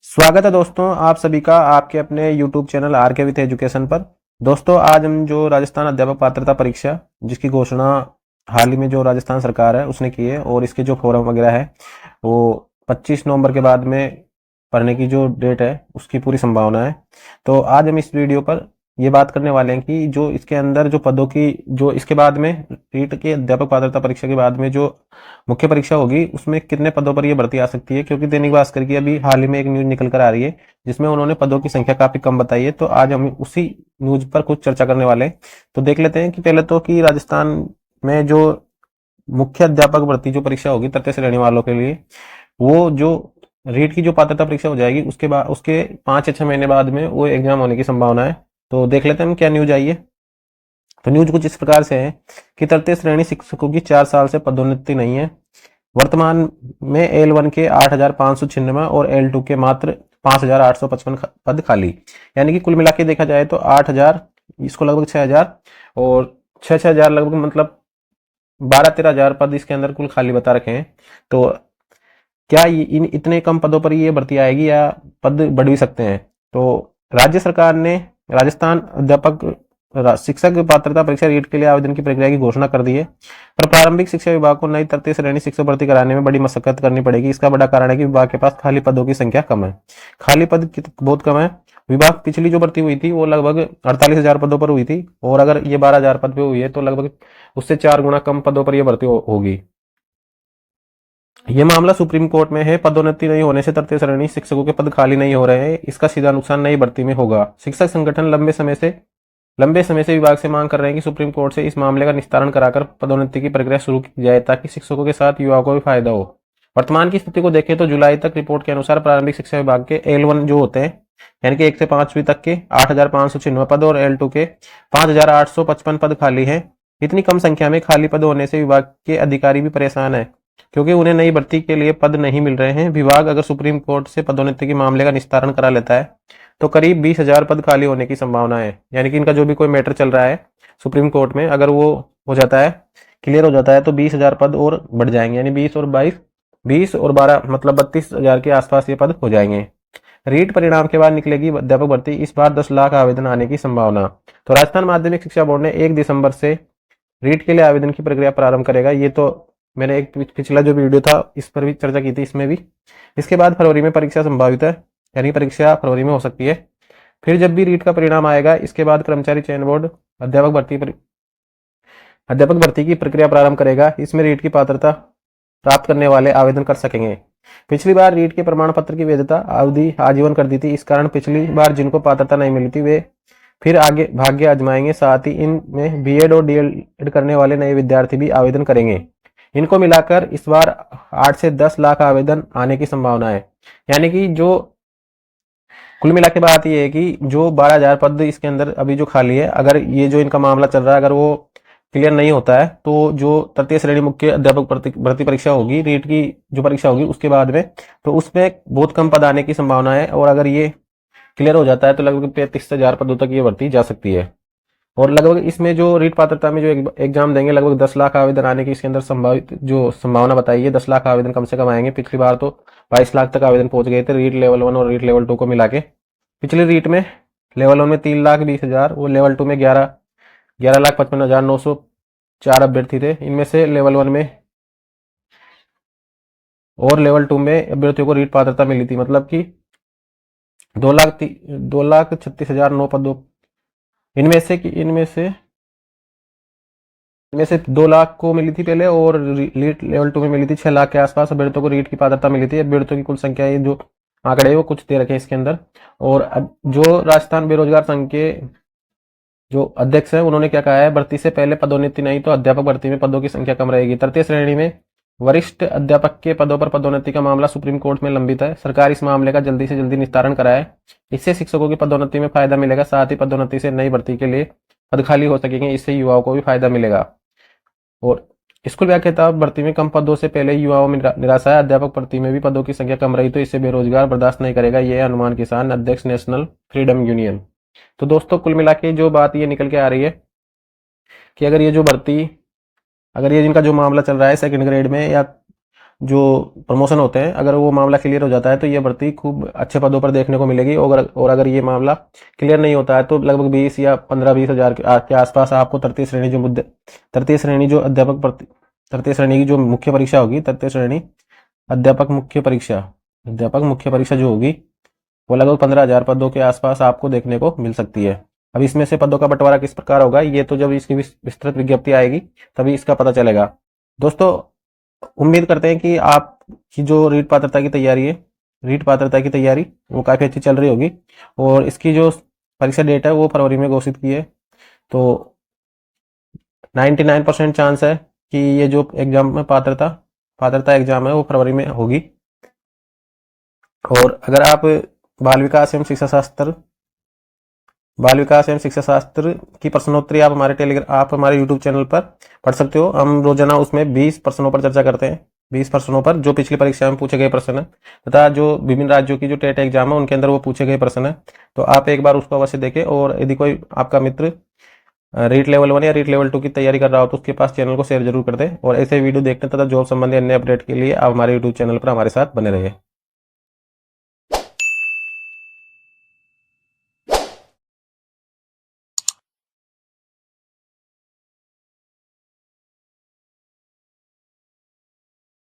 स्वागत है दोस्तों आप सभी का आपके अपने YouTube चैनल आर के विथ एजुकेशन पर। दोस्तों आज हम जो राजस्थान अध्यापक पात्रता परीक्षा जिसकी घोषणा हाल ही में जो राजस्थान सरकार है उसने की है और इसके जो फॉर्म वगैरह है वो 25 नवंबर के बाद में भरने की जो डेट है उसकी पूरी संभावना है। तो आज हम इस वीडियो पर ये बात करने वाले हैं कि जो इसके अंदर जो पदों की जो इसके बाद में रीट के अध्यापक पात्रता परीक्षा के बाद में जो मुख्य परीक्षा होगी उसमें कितने पदों पर ये भर्ती आ सकती है, क्योंकि दैनिक भास्कर की अभी हाल ही में एक न्यूज निकल कर आ रही है जिसमें उन्होंने पदों की संख्या काफी कम बताई है। तो आज हम उसी न्यूज पर कुछ चर्चा करने वाले हैं। तो देख लेते हैं कि पहले तो कि राजस्थान में जो मुख्य अध्यापक भर्ती जो परीक्षा होगी तृतीय श्रेणी वालों के लिए, वो जो रीट की जो पात्रता परीक्षा हो जाएगी उसके बाद उसके 5 या 6 महीने बाद में वो एग्जाम होने की संभावना है। तो देख लेते हैं हम क्या न्यूज आई है। तो न्यूज कुछ इस प्रकार से है कि तृतीय श्रेणी शिक्षकों की 4 साल से पदोन्नति नहीं है। वर्तमान में L1 के 8,596 और L2 के मात्र 5,855 पद खाली। यानी कि कुल मिला के देखा जाए तो 8,000, इसको लगभग 6,000 और 6,000 लगभग मतलब 12-13,000 पद इसके अंदर कुल खाली बता रखे हैं। तो क्या इन इतने कम पदों पर ये भर्ती आएगी या पद बढ़ भी सकते हैं? तो राज्य सरकार ने राजस्थान अध्यापक शिक्षक पात्रता परीक्षा रीट के लिए आवेदन की प्रक्रिया की घोषणा कर दी है, पर प्रारंभिक शिक्षा विभाग को नई तृतीय श्रेणी शिक्षक भर्ती कराने में बड़ी मशक्कत करनी पड़ेगी। इसका बड़ा कारण है कि विभाग के पास खाली पदों की संख्या कम है। खाली पद बहुत कम है। विभाग पिछली जो भर्ती हुई थी वो लगभग 48,000 पदों पर हुई थी और अगर ये 12,000 पद पे हुई है तो लगभग उससे 4 गुना कम पदों पर यह भर्ती होगी। ये मामला सुप्रीम कोर्ट में है। पदोन्नति नहीं होने से तृतीय श्रेणी शिक्षकों के पद खाली नहीं हो रहे हैं, इसका सीधा नुकसान नई भर्ती में होगा। शिक्षक संगठन लंबे समय से विभाग से मांग कर रहे हैं कि सुप्रीम कोर्ट से इस मामले का निस्तारण कराकर पदोन्नति की प्रक्रिया शुरू की जाए ताकि शिक्षकों के साथ युवाओं को भी फायदा हो। वर्तमान की स्थिति को देखें तो जुलाई तक रिपोर्ट के अनुसार प्रारंभिक शिक्षा विभाग के L1 जो होते हैं यानी कि 1 से 5वीं तक के 8,596 पद और L2 के 5,855 पद खाली है। इतनी कम संख्या में खाली पद होने से विभाग के अधिकारी भी परेशान है क्योंकि उन्हें नई भर्ती के लिए पद नहीं मिल रहे हैं। विभाग अगर सुप्रीम कोर्ट से पदोन्नति के मामले का निस्तारण करा लेता है तो करीब 20,000 पद खाली होने की संभावना है। यानी कि इनका जो भी कोई मैटर चल रहा है सुप्रीम कोर्ट में अगर वो हो जाता है, क्लियर हो जाता है, तो 20,000 पद और बढ़ जाएंगे। यानी 20 और 12 मतलब 32,000 के आसपास ये पद हो जाएंगे। रीट परिणाम के बाद निकलेगी अध्यापक भर्ती। इस बार 10 लाख आवेदन आने की संभावना। तो राजस्थान माध्यमिक शिक्षा बोर्ड ने 1 दिसंबर से रीट के लिए आवेदन की प्रक्रिया प्रारंभ करेगा। ये तो मैंने एक पिछला जो वीडियो था इस पर भी चर्चा की थी, इसमें भी। इसके बाद फरवरी में परीक्षा संभावित है, यानी परीक्षा फरवरी में हो सकती है। फिर जब भी रीट का परिणाम आएगा इसके बाद कर्मचारी चयन बोर्ड अध्यापक भर्ती की प्रक्रिया प्रारंभ करेगा। इसमें रीट की पात्रता प्राप्त करने वाले आवेदन कर सकेंगे। पिछली बार रीट के प्रमाण पत्र की वैधता अवधि आजीवन कर दी थी। इस कारण पिछली बार जिनको पात्रता नहीं मिली थी वे फिर आगे भाग्य आजमाएंगे। साथ ही इनमें बीएड और डीएलएड करने वाले नए विद्यार्थी भी आवेदन करेंगे। इनको मिलाकर इस बार 8 से 10 लाख आवेदन आने की संभावना है। यानी कि जो कुल मिला के बात ये है कि जो 12,000 पद इसके अंदर अभी जो खाली है, अगर ये जो इनका मामला चल रहा है अगर वो क्लियर नहीं होता है तो जो तृतीय श्रेणी मुख्य अध्यापक भर्ती परीक्षा होगी, रीट की जो परीक्षा होगी उसके बाद में, तो उसमें बहुत कम पद आने की संभावना है। और अगर ये क्लियर हो जाता है तो लगभग 33,000 पदों तक ये भर्ती जा सकती है। और लगभग इसमें जो रीट पात्रता में जो एग्जाम देंगे लगभग 10 लाख आवेदन आने की इसके अंदर संभावित जो संभावना बताई है। 10 लाख आवेदन कम से कम आएंगे। पिछली बार तो 22 लाख तक आवेदन पहुंच गए थे रीट लेवल 1 और रीट लेवल 2 को मिला के। पिछले रीट में लेवल 1 में 3,20,000 और लेवल 2 में 11,55,904 अभ्यर्थी थे। इनमें से लेवल 1 में और लेवल 2 में अभ्यर्थियों को रीट पात्रता मिली थी, मतलब कि 2,36,009 पदों। इनमें से 2 लाख को मिली थी पहले और रीट लेवल 2 में मिली थी 6 लाख के आसपास अभ्यर्थियों को रीट की पात्रता मिली थी। अभ्यर्थियों की कुल संख्या ये जो आंकड़े वो कुछ दे रखे हैं इसके अंदर। और अब जो राजस्थान बेरोजगार संघ के जो अध्यक्ष है उन्होंने क्या कहा है, भर्ती से पहले पदोन्नति नहीं तो अध्यापक भर्ती में पदों की संख्या कम रहेगी। तृतीय श्रेणी में वरिष्ठ अध्यापक के पदों पर पदोन्नति का मामला सुप्रीम कोर्ट में लंबित है। सरकार इस मामले का जल्दी से जल्दी निस्तारण कराए। इससे शिक्षकों की पदोन्नति में फायदा मिलेगा। साथ ही पदोन्नति से नई भर्ती के लिए पद खाली हो सकेंगे। इससे युवाओं को भी फायदा मिलेगा। और स्कूल व्याख्याता भर्ती में कम पदों से पहले युवाओं में निराशा है। अध्यापक भर्ती में भी पदों की संख्या कम रही तो इससे बेरोजगार बर्दाश्त नहीं करेगा। यह अनुमान किसान अध्यक्ष नेशनल फ्रीडम यूनियन। तो दोस्तों कुल मिला के जो बात ये निकल के आ रही है कि अगर ये जिनका जो मामला चल रहा है सेकंड ग्रेड में या जो प्रमोशन होते हैं, अगर वो मामला क्लियर हो जाता है तो ये भर्ती खूब अच्छे पदों पर देखने को मिलेगी। और अगर ये मामला क्लियर नहीं होता है तो लगभग 20 या 15-20 हज़ार के आसपास आपको तृतीय श्रेणी की जो मुख्य परीक्षा होगी, तृतीय श्रेणी अध्यापक मुख्य परीक्षा जो होगी, वो लगभग 15,000 पदों के आसपास आपको देखने को मिल सकती है। अब इसमें से पदों का बंटवारा किस प्रकार होगा, ये तो जब इसकी विस्तृत विज्ञप्ति आएगी तभी इसका पता चलेगा। दोस्तों, उम्मीद करते हैं कि आपकी जो रीट पात्रता की तैयारी वो काफ़ी अच्छी चल रही होगी, और इसकी जो परीक्षा डेट है वो फरवरी में घोषित की है। तो 99% चांस है कि ये जो एग्जाम में पात्रता एग्जाम है वो फरवरी में होगी। और अगर आप बाल विकास एवं शिक्षा शास्त्र की प्रश्नोत्तरी आप हमारे यूट्यूब चैनल पर पढ़ सकते हो। हम रोजाना उसमें 20 प्रश्नों पर चर्चा करते हैं, 20 प्रश्नों पर जो पिछली परीक्षा में पूछे गए प्रश्न है, तथा जो विभिन्न राज्यों की जो टेट एग्जाम है उनके अंदर वो पूछे गए प्रश्न है। तो आप एक बार उसको अवश्य देखें, और यदि कोई आपका मित्र रीट लेवल 1 या रीट लेवल 2 की तैयारी कर रहा हो तो उसके पास चैनल को शेयर जरूर कर दे। और ऐसे वीडियो देखने तथा जॉब संबंधी अन्य अपडेट के लिए आप हमारे यूट्यूब चैनल पर हमारे साथ बने रहिए।